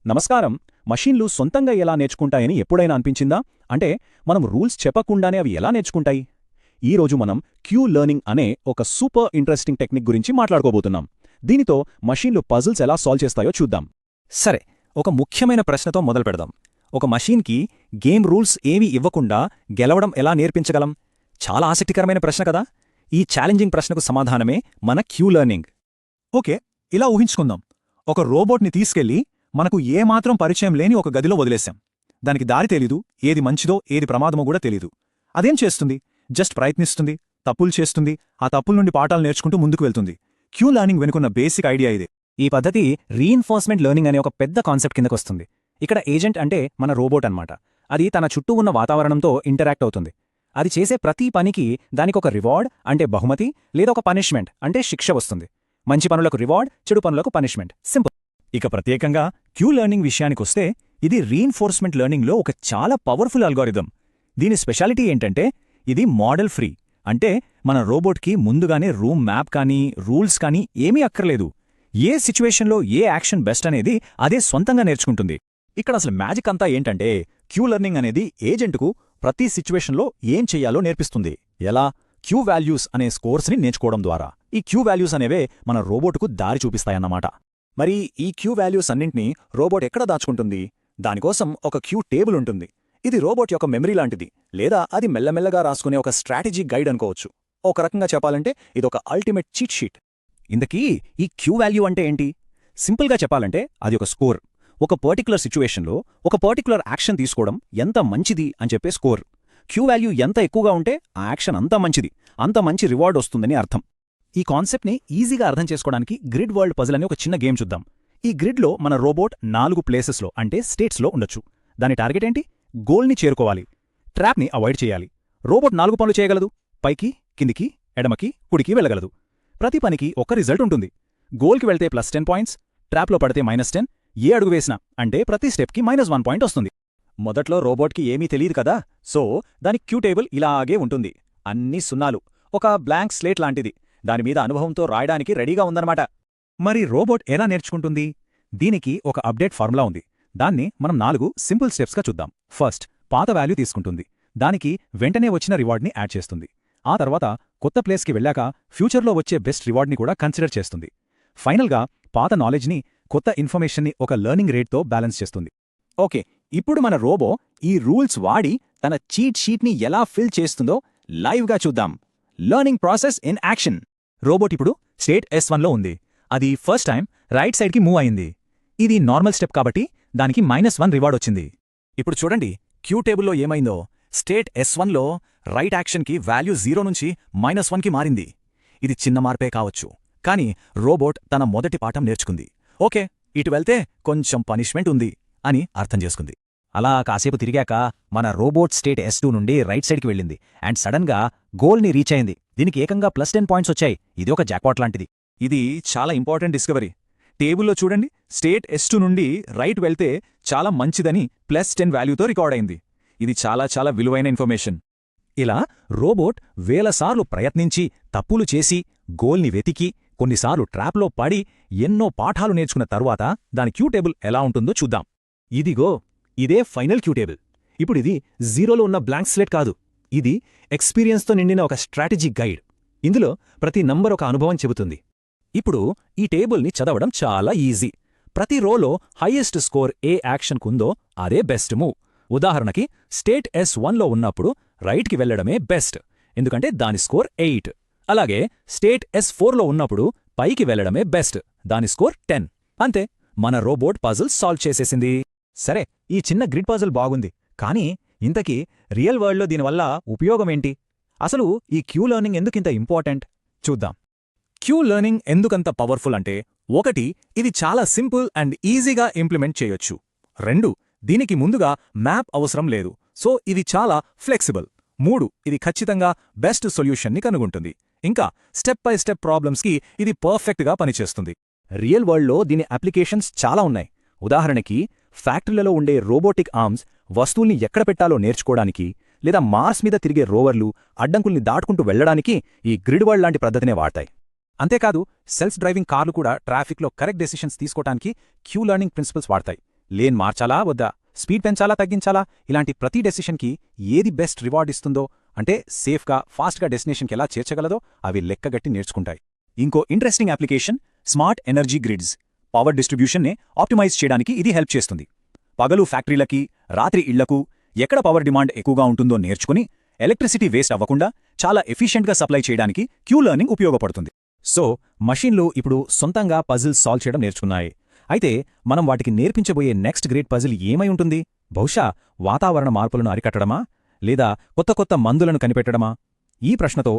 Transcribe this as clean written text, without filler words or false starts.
నమస్కారం. మషీన్లు సొంతంగా ఎలా నేర్చుకుంటాయని ఎప్పుడైనా అనిపించిందా? అంటే మనం రూల్స్ చెప్పకుండానే అవి ఎలా నేర్చుకుంటాయి? ఈరోజు మనం క్యూ లెర్నింగ్ అనే ఒక సూపర్ ఇంట్రెస్టింగ్ టెక్నిక్ గురించి మాట్లాడుకోబోతున్నాం. దీనితో మషీన్లు పజిల్స్ ఎలా సాల్వ్ చేస్తాయో చూద్దాం. సరే, ఒక ముఖ్యమైన ప్రశ్నతో మొదలుపెడదాం. ఒక మషీన్కి గేమ్ రూల్స్ ఏమీ ఇవ్వకుండా గెలవడం ఎలా నేర్పించగలం? చాలా ఆసక్తికరమైన ప్రశ్న కదా. ఈ ఛాలెంజింగ్ ప్రశ్నకు సమాధానమే మన క్యూ లెర్నింగ్. ఓకే, ఇలా ఊహించుకుందాం. ఒక రోబోట్ని తీసుకెళ్లి మనకు ఏమాత్రం పరిచయం లేని ఒక గదిలో వదిలేశాం. దానికి దారి తెలీదు, ఏది మంచిదో ఏది ప్రమాదమో కూడా తెలీదు. అదేం చేస్తుంది? జస్ట్ ప్రయత్నిస్తుంది, తప్పులు చేస్తుంది, ఆ తప్పుల నుండి పాఠాలు నేర్చుకుంటూ ముందుకు వెళ్తుంది. క్యూ లెర్నింగ్ వెనుకున్న బేసిక్ ఐడియా ఇదే. ఈ పద్ధతి రీఇన్ఫోర్స్మెంట్ లెర్నింగ్ అనే ఒక పెద్ద కాన్సెప్ట్ కిందకొస్తుంది. ఇక్కడ ఏజెంట్ అంటే మన రోబోట్ అన్నమాట. అది తన చుట్టూ ఉన్న వాతావరణంతో ఇంటరాక్ట్ అవుతుంది. అది చేసే ప్రతి పనికి దానికొక రివార్డ్ అంటే బహుమతి, లేదా ఒక పనిష్మెంట్ అంటే శిక్ష వస్తుంది. మంచి పనులకు రివార్డ్, చెడు పనులకు పనిష్మెంట్. సింపుల్. ఇక ప్రత్యేకంగా క్యూ లెర్నింగ్ విషయానికొస్తే ఇది రీఇన్ఫోర్స్మెంట్ లెర్నింగ్లో ఒక చాలా పవర్ఫుల్ అల్గోరిథం. దీని స్పెషాలిటీ ఏంటంటే ఇది మోడల్ ఫ్రీ. అంటే మన రోబోట్కి ముందుగానే రూమ్ మ్యాప్ కానీ రూల్స్ కానీ ఏమీ అక్కర్లేదు. ఏ సిచ్యువేషన్లో ఏ యాక్షన్ బెస్ట్ అనేది అదే సొంతంగా నేర్చుకుంటుంది. ఇక్కడ అసలు మ్యాజిక్ అంతా ఏంటంటే క్యూ లెర్నింగ్ అనేది ఏజెంట్కు ప్రతి సిచ్యువేషన్లో ఏం చెయ్యాలో నేర్పిస్తుంది. ఎలా? క్యూ వాల్యూస్ అనే స్కోర్స్ని నేర్చుకోవడం ద్వారా. ఈ క్యూ వాల్యూస్ అనేవే మన రోబోటుకు దారి చూపిస్తాయన్నమాట. మరి ఈ క్యూ వాల్యూస్ అన్నింటినీ రోబోట్ ఎక్కడ దాచుకుంటుంది? దానికోసం ఒక క్యూ టేబుల్ ఉంటుంది. ఇది రోబోట్ యొక్క మెమరీ లాంటిది, లేదా అది మెల్లమెల్లగా రాసుకునే ఒక స్ట్రాటజీ గైడ్ అనుకోవచ్చు. ఒక రకంగా చెప్పాలంటే ఇదొక అల్టిమేట్ చీట్ షీట్. ఇంతకీ ఈ క్యూ వాల్యూ అంటే ఏంటి? సింపుల్గా చెప్పాలంటే అది ఒక స్కోర్. ఒక పర్టికులర్ సిచ్యువేషన్లో ఒక పర్టికులర్ యాక్షన్ తీసుకోవడం ఎంత మంచిది అని చెప్పే స్కోర్. క్యూ వాల్యూ ఎంత ఎక్కువగా ఉంటే ఆ యాక్షన్ అంత మంచిది, అంత మంచి రివార్డ్ వస్తుందని అర్థం. ఈ కాన్సెప్ట్ని ఈజీగా అర్థం చేసుకోవడానికి గ్రిడ్ వరల్డ్ పజిల్ అనే ఒక చిన్న గేమ్ చూద్దాం. ఈ గ్రిడ్లో మన రోబోట్ 4 ప్లేసెస్లో అంటే స్టేట్స్లో ఉండొచ్చు. దాని టార్గెట్ ఏంటి? గోల్ని చేరుకోవాలి, ట్రాప్ని అవాయిడ్ చేయాలి. రోబోట్ 4 పనులు చేయగలదు. పైకి, కిందికి, ఎడమకి, కుడికి వెళ్ళగలదు. ప్రతి పనికి ఒక రిజల్ట్ ఉంటుంది. గోల్కి వెళ్తే +10 పాయింట్స్, ట్రాప్లో పడితే -10. ఏ అడుగు వేసినా అంటే ప్రతి స్టెప్కి -1 పాయింట్ వస్తుంది. మొదట్లో రోబోట్కి ఏమీ తెలియదు కదా, సో దాని క్యూ టేబుల్ ఇలాగే ఉంటుంది. అన్నీ సున్నాలు, ఒక బ్లాంక్ స్లేట్ లాంటిది. దానిమీద అనుభవంతో రాయడానికి రెడీగా ఉందన్నమాట. మరి రోబోట్ ఎలా నేర్చుకుంటుంది? దీనికి ఒక అప్డేట్ ఫార్ములా ఉంది. దాన్ని మనం 4 సింపుల్ స్టెప్స్గా చూద్దాం. ఫస్ట్, పాత వాల్యూ తీసుకుంటుంది. దానికి వెంటనే వచ్చిన రివార్డ్ని యాడ్ చేస్తుంది. ఆ తర్వాత కొత్త ప్లేస్కి వెళ్ళాక ఫ్యూచర్లో వచ్చే బెస్ట్ రివార్డ్ని కూడా కన్సిడర్ చేస్తుంది. ఫైనల్గా పాత నాలెడ్జ్ని, కొత్త ఇన్ఫర్మేషన్ని ఒక లెర్నింగ్ రేట్తో బ్యాలెన్స్ చేస్తుంది. ఓకే, ఇప్పుడు మన రోబో ఈ రూల్స్ వాడి తన చీట్ షీట్ని ఎలా ఫిల్ చేస్తుందో లైవ్గా చూద్దాం. Learning process in action. Robot ఇప్పుడు స్టేట్ S1లో ఉంది. అది ఫస్ట్ టైం రైట్ సైడ్కి మూవ్ అయింది. ఇది నార్మల్ స్టెప్ కాబట్టి దానికి -1 రివార్డ్ వచ్చింది. ఇప్పుడు చూడండి క్యూ టేబుల్లో ఏమైందో. స్టేట్ S1లో రైట్ యాక్షన్కి వాల్యూ 0 నుంచి -1కి మారింది. ఇది చిన్న మార్పే కావచ్చు, కానీ రోబోట్ తన మొదటి పాఠం నేర్చుకుంది. ఓకే, ఇటు వెళ్తే కొంచెం పనిష్మెంట్ ఉంది అని అర్థం చేసుకుంది. అలా కాసేపు తిరిగాక మన రోబోట్ స్టేట్ S2 నుండి రైట్ సైడ్కి వెళ్ళింది అండ్ సడన్గా గోల్ని రీచ్ అయింది. దీనికి ఏకంగా +10 పాయింట్స్ వచ్చాయి. ఇది ఒక జాక్పాట్ లాంటిది. ఇది చాలా ఇంపార్టెంట్ డిస్కవరీ. టేబుల్లో చూడండి, స్టేట్ S2 నుండి రైట్ వెళ్తే చాలా మంచిదని +10 వాల్యూతో రికార్డ్ అయింది. ఇది చాలా చాలా విలువైన ఇన్ఫర్మేషన్. ఇలా రోబోట్ వేలసార్లు ప్రయత్నించి, తప్పులు చేసి, గోల్ని వెతికి, కొన్నిసార్లు ట్రాప్లో పడి ఎన్నో పాఠాలు నేర్చుకున్న తరువాత దాని క్యూ టేబుల్ ఎలా ఉంటుందో చూద్దాం. ఇదిగో, ఇదే ఫైనల్ క్యూ టేబుల్. ఇప్పుడిది 0లో ఉన్న బ్లాంక్ స్లేట్ కాదు. ఇది ఎక్స్పీరియన్స్తో నిండిన ఒక స్ట్రాటజీ గైడ్. ఇందులో ప్రతి నంబర్ ఒక అనుభవం చెబుతుంది. ఇప్పుడు ఈ టేబుల్ని చదవడం చాలా ఈజీ. ప్రతి రోలో హైయెస్ట్ స్కోర్ ఏ యాక్షన్కుందో అదే బెస్ట్ మూవ్. ఉదాహరణకి స్టేట్ S1లో ఉన్నప్పుడు రైట్కి వెళ్లడమే బెస్ట్, ఎందుకంటే దాని స్కోర్ 8. అలాగే స్టేట్ S4లో ఉన్నప్పుడు పైకి వెళ్లడమే బెస్ట్, దాని స్కోర్ 10. అంతే, మన రోబోట్ పజిల్ సాల్వ్ చేసేసింది. సరే, ఈ చిన్న గ్రిడ్ పజిల్ బాగుంది, కానీ ఇంతకీ రియల్ వరల్డ్లో దీనివల్ల ఉపయోగమేంటి? అసలు ఈ క్యూ లెర్నింగ్ ఎందుకింత ఇంపార్టెంట్ చూద్దాం. క్యూ లెర్నింగ్ ఎందుకంత పవర్ఫుల్ అంటే, 1, ఇది చాలా సింపుల్ అండ్ ఈజీగా ఇంప్లిమెంట్ చేయొచ్చు. 2, దీనికి ముందుగా మ్యాప్ అవసరం లేదు, సో ఇది చాలా ఫ్లెక్సిబుల్. 3, ఇది ఖచ్చితంగా బెస్ట్ సొల్యూషన్ని కనుగొంటుంది. ఇంకా స్టెప్ బై స్టెప్ ప్రాబ్లమ్స్కి ఇది పర్ఫెక్ట్గా పనిచేస్తుంది. రియల్ వరల్డ్లో దీని అప్లికేషన్స్ చాలా ఉన్నాయి. ఉదాహరణకి ఫ్యాక్టరీలలో ఉండే రోబోటిక్ ఆర్మ్స్ వస్తువుల్ని ఎక్కడ పెట్టాలో నేర్చుకోవడానికి, లేదా మార్స్ మీద తిరిగే రోవర్లు అడ్డంకుల్ని దాటుకుంటూ వెళ్లడానికి ఈ గ్రిడ్ వరల్డ్ లాంటి పద్ధతినే వాడతాయి. అంతేకాదు సెల్ఫ్ డ్రైవింగ్ కార్లు కూడా ట్రాఫిక్లో కరెక్ట్ డెసిషన్స్ తీసుకోవడానికి క్యూ లెర్నింగ్ ప్రిన్సిపల్స్ వాడతాయి. లేన్ మార్చాలా వద్దా, స్పీడ్ పెంచాలా తగ్గించాలా, ఇలాంటి ప్రతి డెసిషన్కి ఏది బెస్ట్ రివార్డ్ ఇస్తుందో, అంటే సేఫ్గా ఫాస్ట్గా డెస్టినేషన్కి ఎలా చేర్చగలదో అవి లెక్కగట్టి నేర్చుకుంటాయి. ఇంకో interesting application smart energy grids. Power డిస్ట్రిబ్యూషన్నే ఆప్టిమైజ్ చేయడానికి ఇది హెల్ప్ చేస్తుంది. పగలు ఫ్యాక్టరీలకి, రాత్రి ఇళ్లకు ఎక్కడ పవర్ డిమాండ్ ఎక్కువగా ఉంటుందో నేర్చుకుని ఎలక్ట్రిసిటీ వేస్ట్ అవ్వకుండా చాలా ఎఫిషియెంట్గా సప్లై చేయడానికి క్యూ లెర్నింగ్ ఉపయోగపడుతుంది. సో మషీన్లు ఇప్పుడు సొంతంగా పజిల్స్ సాల్వ్ చేయడం నేర్చుకున్నాయి. అయితే మనం వాటికి నేర్పించబోయే నెక్స్ట్ గ్రేట్ పజిల్ ఏమై ఉంటుంది? బహుశా వాతావరణ మార్పులను అరికట్టడమా, లేదా కొత్త కొత్త మందులను కనిపెట్టడమా? ఈ ప్రశ్నతో